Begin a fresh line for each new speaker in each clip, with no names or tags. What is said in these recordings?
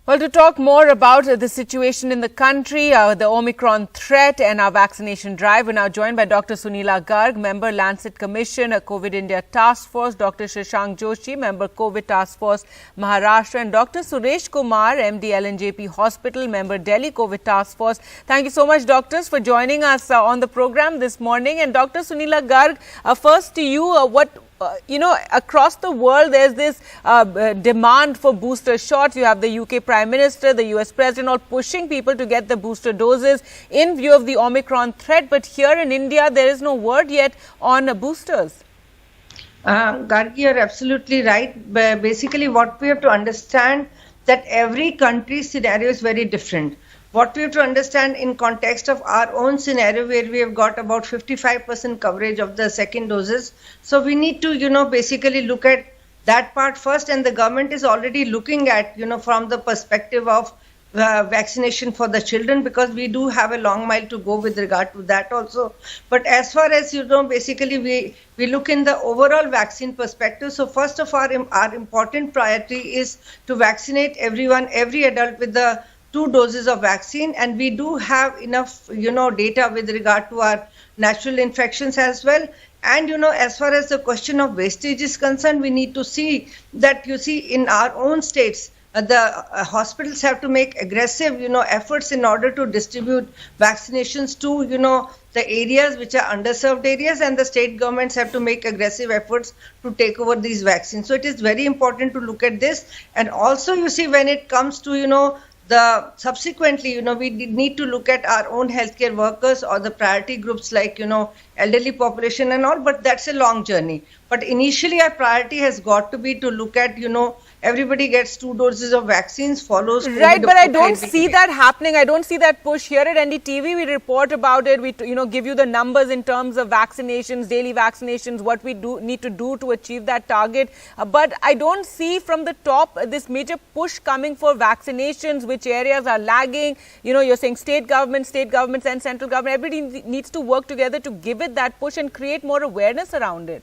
Well, to talk more about the situation in the country, the Omicron threat and our vaccination drive, we're now joined by Dr. Suneela Garg, member Lancet Commission, COVID India Task Force, Dr. Shashank Joshi, member COVID Task Force Maharashtra, and Dr. Suresh Kumar, MD LNJP Hospital, member Delhi COVID Task Force. Thank you so much, doctors, for joining us on the program this morning. And Dr. Suneela Garg, first to you, across the world, there's this demand for booster shots. You have the UK Prime Minister, the US President, all pushing people to get the booster doses in view of the Omicron threat. But here in India, there is no word yet on boosters.
Garg, you're absolutely right. Basically, what we have to understand that every country's scenario is very different. What we have to understand in context of our own scenario, where we have got about 55% coverage of the second doses. So we need to, basically look at that part first. And the government is already looking at, from the perspective of vaccination for the children, because we do have a long mile to go with regard to that also. But as far as, basically we look in the overall vaccine perspective. So first of all, our important priority is to vaccinate everyone, every adult with the 2 doses of vaccine, and we do have enough, data with regard to our natural infections as well. And, as far as the question of wastage is concerned, we need to see that, in our own states, the hospitals have to make aggressive, efforts in order to distribute vaccinations to, the areas which are underserved areas, and the state governments have to make aggressive efforts to take over these vaccines. So it is very important to look at this. And also, when it comes to, subsequently, we need to look at our own healthcare workers or the priority groups like, elderly population and all, but that's a long journey. But initially, our priority has got to be to look at, everybody gets 2 doses of vaccines, follows.
Right, but I don't see that happening. I don't see that push here at NDTV. We report about it. We, give you the numbers in terms of vaccinations, daily vaccinations, what we need to do to achieve that target. But I don't see from the top this major push coming for vaccinations, which areas are lagging. You're saying state governments and central government, everybody needs to work together to give it that push and create more awareness around it.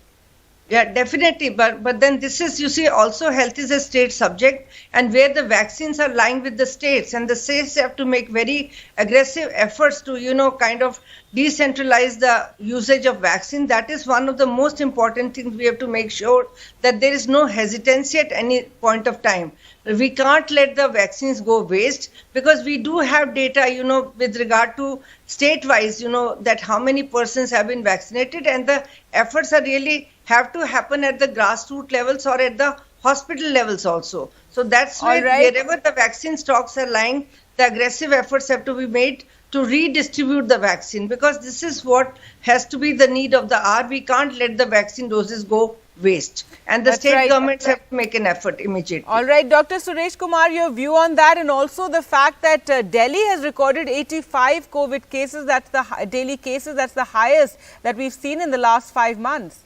Yeah, definitely. But then this is, also health is a state subject, and where the vaccines are lying with the states, and the states have to make very aggressive efforts to, kind of decentralize the usage of vaccine. That is one of the most important things. We have to make sure that there is no hesitancy at any point of time. We can't let the vaccines go waste, because we do have data, with regard to state-wise, that how many persons have been vaccinated, and the efforts are really have to happen at the grassroots levels or at the hospital levels also. So that's where wherever the vaccine stocks are lying, the aggressive efforts have to be made to redistribute the vaccine, because this is what has to be the need of the hour. We can't let the vaccine doses go waste, and the state governments have to make an effort immediately.
All right, Dr. Suresh Kumar, your view on that, and also the fact that Delhi has recorded 85 COVID cases. That's the daily cases. That's the highest that we've seen in the last 5 months.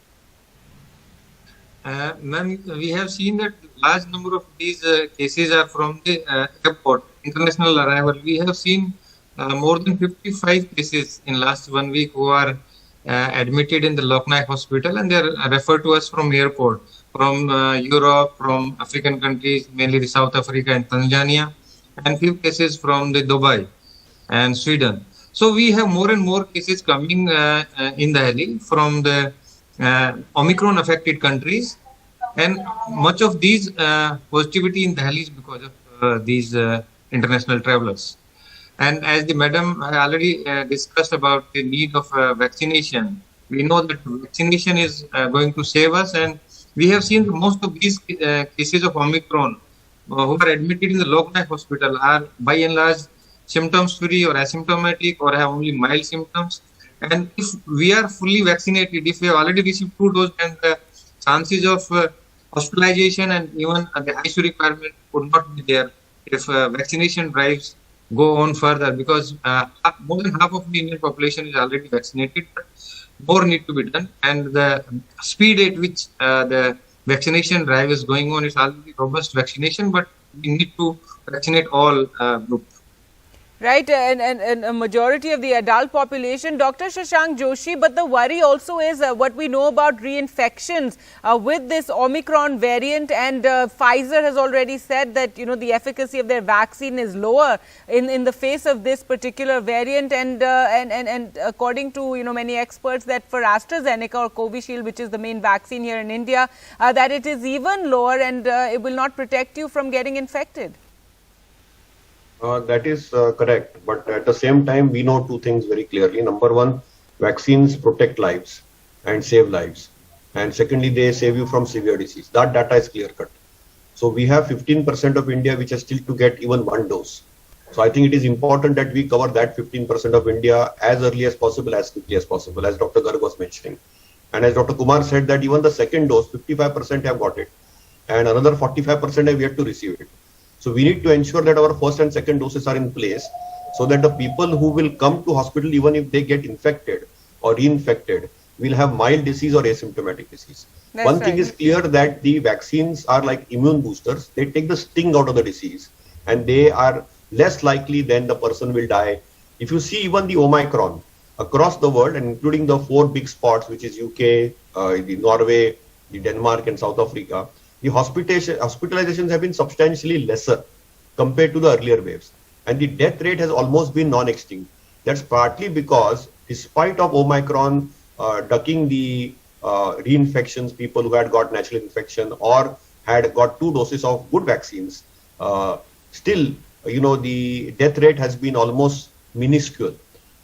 Ma'am, we have seen that large number of these cases are from the airport, international arrival. We have seen more than 55 cases in last 1 week who are admitted in the Loknaik hospital, and they are referred to us from airport, from Europe, from African countries, mainly the South Africa and Tanzania, and few cases from the Dubai and Sweden. So we have more and more cases coming in Delhi from the Omicron affected countries, and much of these positivity in Delhi is because of these international travelers. And as the madam already discussed about the need of vaccination, we know that vaccination is going to save us, and we have seen most of these cases of Omicron who are admitted in the Loknaik hospital are by and large symptoms free or asymptomatic or have only mild symptoms. And if we are fully vaccinated, if we have already received 2 doses, then the chances of hospitalization and even the ICU requirement would not be there if vaccination drives go on further, because more than half of the Indian population is already vaccinated, but more need to be done. And the speed at which the vaccination drive is going on is already robust vaccination, but we need to vaccinate all groups.
Right, and a majority of the adult population. Dr. Shashank Joshi, but the worry also is what we know about reinfections with this Omicron variant, and Pfizer has already said that, you know, the efficacy of their vaccine is lower in the face of this particular variant, and according to, you know, many experts, that for AstraZeneca or Covishield, which is the main vaccine here in India, that it is even lower, and it will not protect you from getting infected.
That is correct, but at the same time, we know two things very clearly. Number one, vaccines protect lives and save lives. And secondly, they save you from severe disease. That data is clear cut. So we have 15% of India which is still to get even one dose. So I think it is important that we cover that 15% of India as early as possible, as quickly as possible, as Dr. Garg was mentioning. And as Dr. Kumar said, that even the second dose, 55% have got it, and another 45% have yet to receive it. So we need to ensure that our first and second doses are in place, so that the people who will come to hospital, even if they get infected or reinfected, will have mild disease or asymptomatic disease.
That's
One
right.
thing is clear, that the vaccines are like immune boosters. They take the sting out of the disease, and they are less likely than the person will die. If you see even the Omicron across the world, and including the 4 big spots, which is UK, the Norway, the Denmark and South Africa, the hospitalizations have been substantially lesser compared to the earlier waves, and the death rate has almost been non-extinct. That's partly because, despite of Omicron ducking the reinfections, people who had got natural infection or had got 2 doses of good vaccines, still, you know, the death rate has been almost minuscule,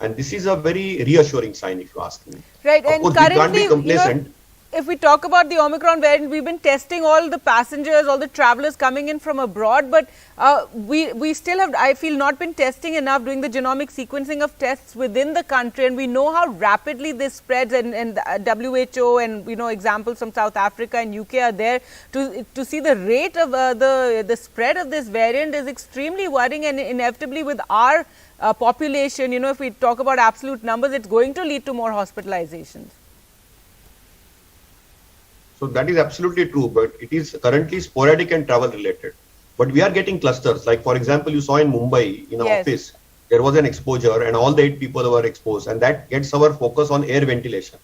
and this is a very reassuring sign, if you ask me.
Right,
Of
and
course, we can't
currently,
be complacent.
if we talk about the Omicron variant, we've been testing all the passengers, all the travelers coming in from abroad, but we still have, I feel, not been testing enough, doing the genomic sequencing of tests within the country, and we know how rapidly this spreads, and WHO and, you know, examples from South Africa and UK are there to see the rate of the spread of this variant is extremely worrying, and inevitably with our population, you know, if we talk about absolute numbers, it's going to lead to more hospitalizations.
So that is absolutely true, but it is currently sporadic and travel related. But we are getting clusters. Like, for example, you saw in Mumbai, in an
Yes.
office, there was an exposure and all the 8 people were exposed, and that gets our focus on air ventilation.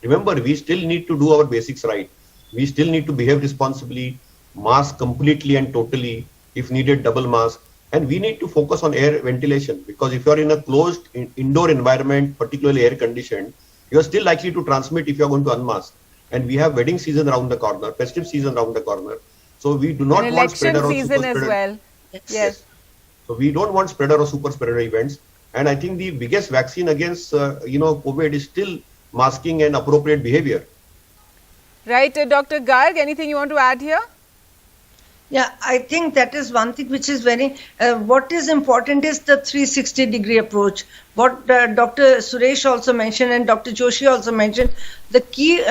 Remember, we still need to do our basics right. We still need to behave responsibly, mask completely and totally, if needed, double mask. And we need to focus on air ventilation, because if you are in a closed indoor environment, particularly air conditioned, you are still likely to transmit if you are going to unmask. And we have wedding season around the corner, festive season around the corner. So we do not
And
want spreader
election
or
season
super
as
spreader.
well. Yes.
So we don't want spreader or super spreader events. And I think the biggest vaccine against, COVID is still masking and appropriate behavior.
Right, Dr. Garg, anything you want to add here?
Yeah, I think that is one thing which is very, what is important is the 360-degree approach. What Dr. Suresh also mentioned and Dr. Joshi also mentioned, the key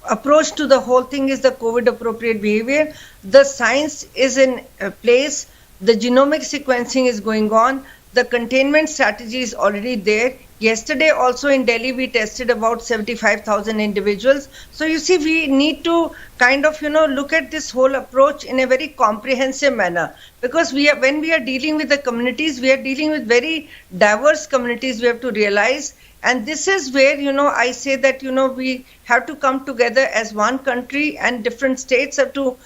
approach to the whole thing is the COVID appropriate behavior. The science is in place, the genomic sequencing is going on, the containment strategy is already there. Yesterday also in Delhi we tested about 75,000 individuals. So you see, we need to kind of, look at this whole approach in a very comprehensive manner, because when we are dealing with the communities, we are dealing with very diverse communities, we have to realize. And this is where, I say that, we have to come together as one country, and different states have to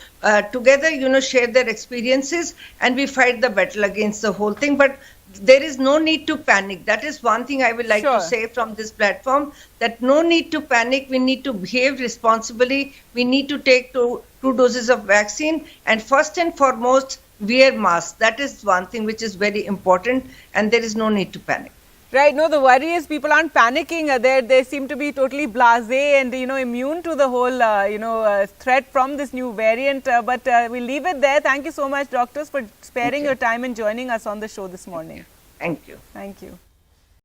together, share their experiences, and we fight the battle against the whole thing. But there is no need to panic. That is one thing I would like to say from this platform, that no need to panic. We need to behave responsibly. We need to take two doses of vaccine, and first and foremost, wear masks. That is one thing which is very important, and there is no need to panic.
Right. No, the worry is people aren't panicking. They seem to be totally blasé and, immune to the whole, threat from this new variant. But we'll leave it there. Thank you so much, doctors, for sparing your time and joining us on the show this morning.
Thank you.
Thank you.